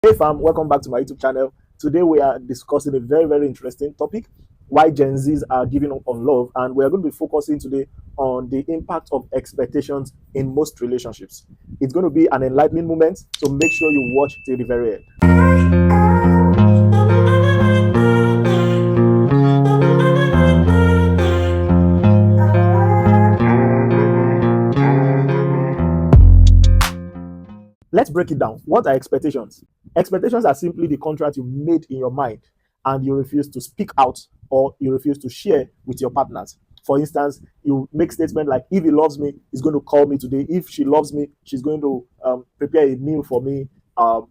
Hey fam, welcome back to my YouTube channel. Today we are discussing a very interesting topic, why Gen Zs are giving up on love, and we are going to be focusing today on the impact of expectations in most relationships. It's going to be an enlightening moment, so make sure you watch till the very end. Let's break it down. What are expectations? Expectations are simply the contract you made in your mind and you refuse to speak out or you refuse to share with your partners. For instance, you make statement like, if he loves me, he's going to call me today. If she loves me, she's going to prepare a meal for me.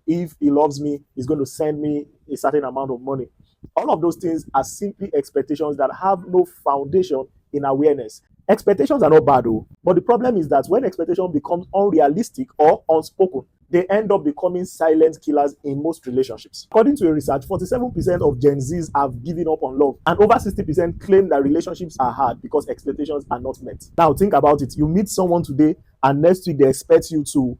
If he loves me, he's going to send me a certain amount of money. All of those things are simply expectations that have no foundation in awareness. Expectations are not bad, though, but the problem is that when expectation becomes unrealistic or unspoken, they end up becoming silent killers in most relationships. According to a research, 47% of Gen Zs have given up on love, and over 60% claim that relationships are hard because expectations are not met. Now, think about it. You meet someone today, and next week they expect you to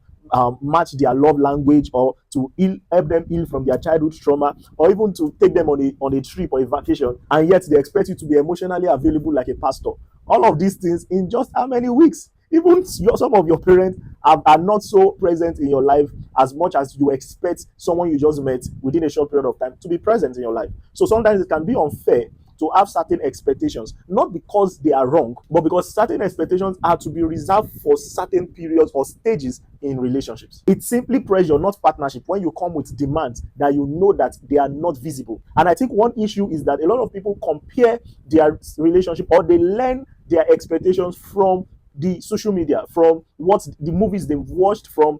match their love language or to help them heal from their childhood trauma or even to take them on a trip or a vacation, and yet they expect you to be emotionally available like a pastor. All of these things in just how many weeks? Even some of your parents are not so present in your life as much as you expect someone you just met within a short period of time to be present in your life. So sometimes it can be unfair to have certain expectations, not because they are wrong, but because certain expectations are to be reserved for certain periods or stages in relationships. It's simply pressure, not partnership, when you come with demands that you know that they are not visible. And I think one issue is that a lot of people compare their relationship or they learn their expectations from the social media, from what the movies they've watched, from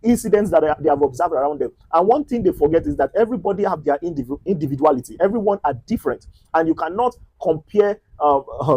incidents that they have observed around them. And one thing they forget is that everybody have their individuality. Everyone are different, and you cannot compare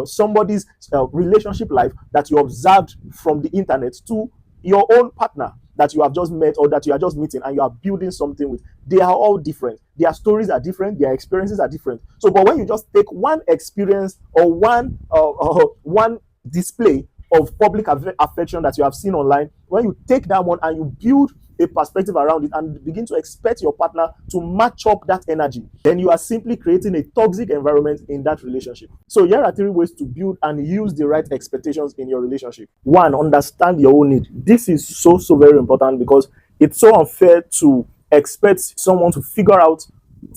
somebody's relationship life that you observed from the internet to your own partner that you have just met or that you are just meeting and you are building something with. They are all different. Their stories are different. Their experiences are different. So, but when you just take one experience or one display of public affection that you have seen online, when you take that one and you build a perspective around it and begin to expect your partner to match up that energy, then you are simply creating a toxic environment in that relationship. So here are 3 ways to build and use the right expectations in your relationship. One, understand your own need. This is so very important because it's so unfair to expect someone to figure out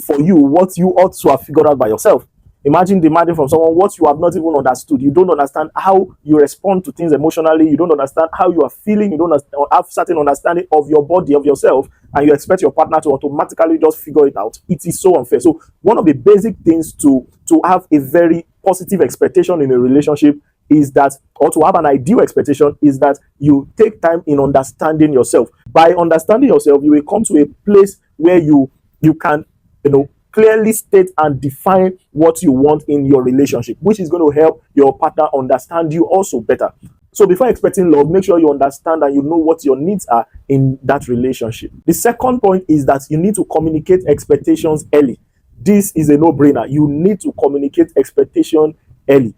for you what you ought to have figured out by yourself. Imagine demanding from someone what you have not even understood. You don't understand how you respond to things emotionally. You don't understand how you are feeling. You don't have certain understanding of your body, of yourself, and you expect your partner to automatically just figure it out. It is so unfair. So one of the basic things to have a very positive expectation in a relationship is that, or to have an ideal expectation, is that you take time in understanding yourself. By understanding yourself, you will come to a place where you can, clearly state and define what you want in your relationship, which is going to help your partner understand you also better. So before expecting love, make sure you understand and you know what your needs are in that relationship. The second point is that you need to communicate expectations early. This is a no-brainer. You need to communicate expectation early.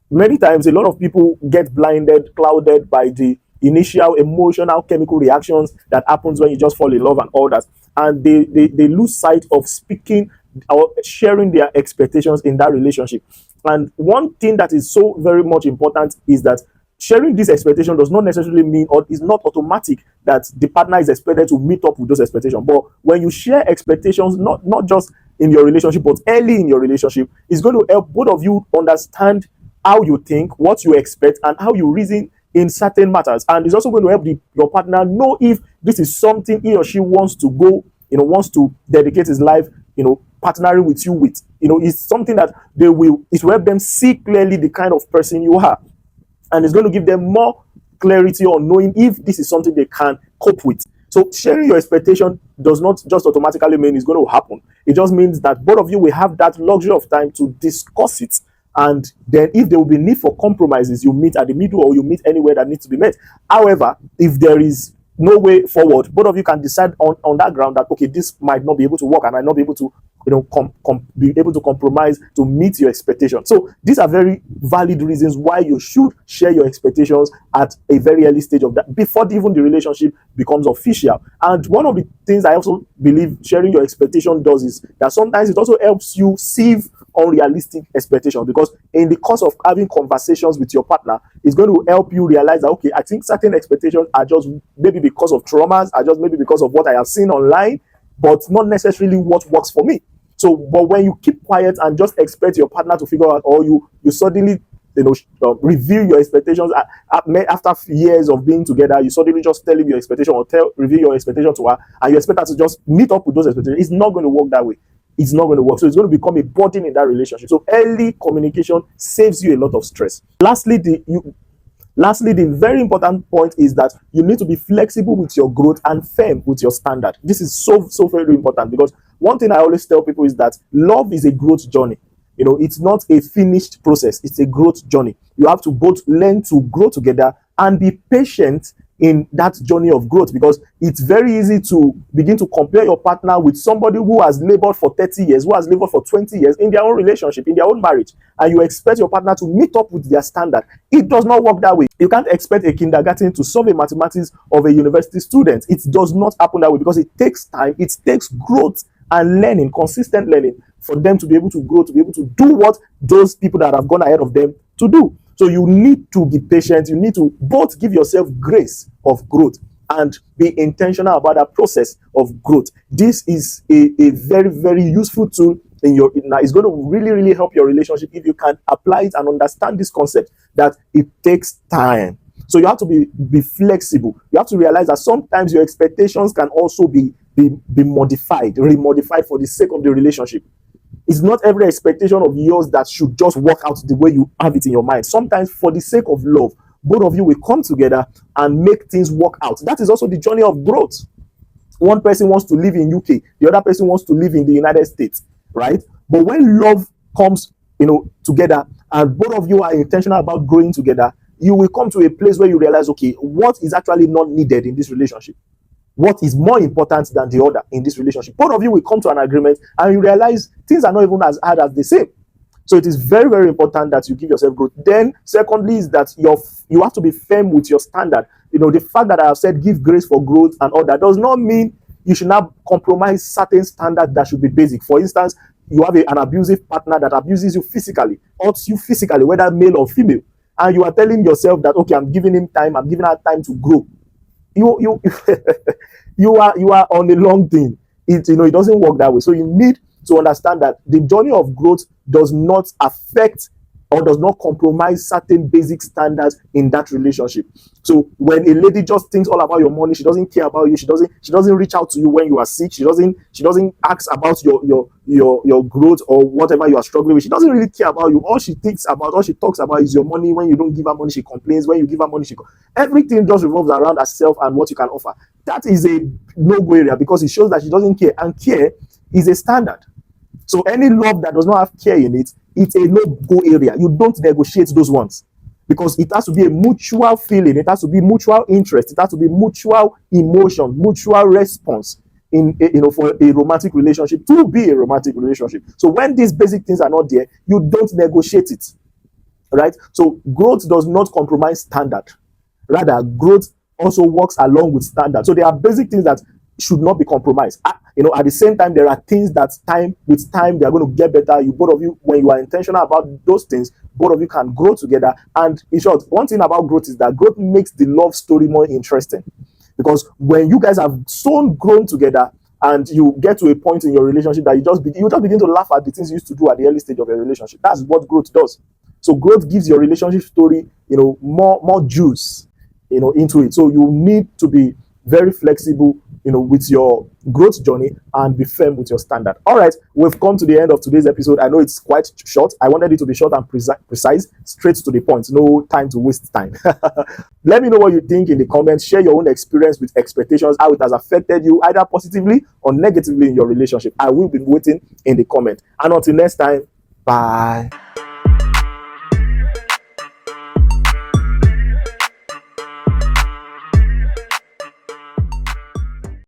Many times, a lot of people get blinded, clouded by the initial emotional chemical reactions that happens when you just fall in love and all that. And they lose sight of speaking or sharing their expectations in that relationship. And one thing that is so very much important is that sharing this expectation does not necessarily mean or is not automatic that the partner is expected to meet up with those expectations. But when you share expectations, not just in your relationship, but early in your relationship, it's going to help both of you understand how you think, what you expect, and how you reason in certain matters. And it's also going to help your partner know if this is something he or she wants to go, wants to dedicate his life, partnering with you with. It's something that it will help them see clearly the kind of person you are. And it's going to give them more clarity on knowing if this is something they can cope with. So sharing your expectation does not just automatically mean it's going to happen. It just means that both of you will have that luxury of time to discuss it. And then if there will be need for compromises, you meet at the middle or you meet anywhere that needs to be met. However, if there is no way forward, both of you can decide on that ground that, okay, this might not be able to work. I might not be able to be able to compromise to meet your expectations. So these are very valid reasons why you should share your expectations at a very early stage of that, before even the relationship becomes official. And one of the things I also believe sharing your expectation does is that sometimes it also helps you sieve unrealistic expectations, because in the course of having conversations with your partner, it's going to help you realize that, okay, I think certain expectations are just maybe because of traumas, are just maybe because of what I have seen online, but not necessarily what works for me. So, but when you keep quiet and just expect your partner to figure out, or you suddenly reveal your expectations after years of being together, you suddenly just tell him your expectation, or reveal your expectation to her, and you expect her to just meet up with those expectations. It's not going to work that way. It's not going to work. So it's going to become a burden in that relationship. So early communication saves you a lot of stress. Lastly, the very important point is that you need to be flexible with your growth and firm with your standard. This is so very important, because one thing I always tell people is that love is a growth journey. It's not a finished process. It's a growth journey. You have to both learn to grow together and be patient in that journey of growth, because it's very easy to begin to compare your partner with somebody who has labored for 30 years, who has labored for 20 years in their own relationship, in their own marriage, and you expect your partner to meet up with their standard. It does not work that way. You can't expect a kindergarten to solve a mathematics of a university student. It does not happen that way, because it takes time, it takes growth and learning, consistent learning, for them to be able to grow, to be able to do what those people that have gone ahead of them to do. So you need to be patient. You need to both give yourself grace of growth and be intentional about that process of growth. This is a very useful tool it's going to really help your relationship if you can apply it and understand this concept that it takes time. So you have to be flexible. You have to realize that sometimes your expectations can also be remodified for the sake of the relationship. It's not every expectation of yours that should just work out the way you have it in your mind. Sometimes, for the sake of love, both of you will come together and make things work out. That is also the journey of growth. One person wants to live in UK, the other person wants to live in the United States, right? But when love comes, together, and both of you are intentional about growing together, you will come to a place where you realize, okay, what is actually not needed in this relationship? What is more important than the other in this relationship? Both of you will come to an agreement, and you realize things are not even as hard as they seem. So it is very important that you give yourself growth. Then, secondly, is that you have to be firm with your standard. The fact that I have said give grace for growth and all that does not mean you should not compromise certain standards that should be basic. For instance, you have an abusive partner that abuses you physically, hurts you physically, whether male or female, and you are telling yourself that, okay, I'm giving him time, I'm giving her time to grow. You you are on a long thing. It doesn't work that way. So you need to understand that the journey of growth does not affect or does not compromise certain basic standards in that relationship. So when a lady just thinks all about your money, she doesn't care about you, she doesn't reach out to you when you are sick, she doesn't ask about your growth or whatever you are struggling with. She doesn't really care about you. All she talks about is your money. When you don't give her money, she complains. When you give her money, everything just revolves around herself and what you can offer. That is a no-go area, because it shows that she doesn't care, and care is a standard. So any love that does not have care in it, it's a no-go area. You don't negotiate those ones, because it has to be a mutual feeling. It has to be mutual interest. It has to be mutual emotion, mutual response for a romantic relationship to be a romantic relationship. So when these basic things are not there, you don't negotiate it, right? So growth does not compromise standard. Rather, growth also works along with standard. So there are basic things that should not be compromised. At the same time, there are things that with time, they are going to get better. Both of you, when you are intentional about those things, both of you can grow together. And in short, one thing about growth is that growth makes the love story more interesting. Because when you guys have so grown together and you get to a point in your relationship that you just begin to laugh at the things you used to do at the early stage of your relationship. That's what growth does. So growth gives your relationship story, more juice, into it. So you need to be very flexible, with your growth journey, and be firm with your standard. All right, we've come to the end of today's episode. I know it's quite short. I wanted it to be short and precise, straight to the point. No time to waste time. Let me know what you think in the comments. Share your own experience with expectations, how it has affected you, either positively or negatively in your relationship. I will be waiting in the comment. And until next time, bye.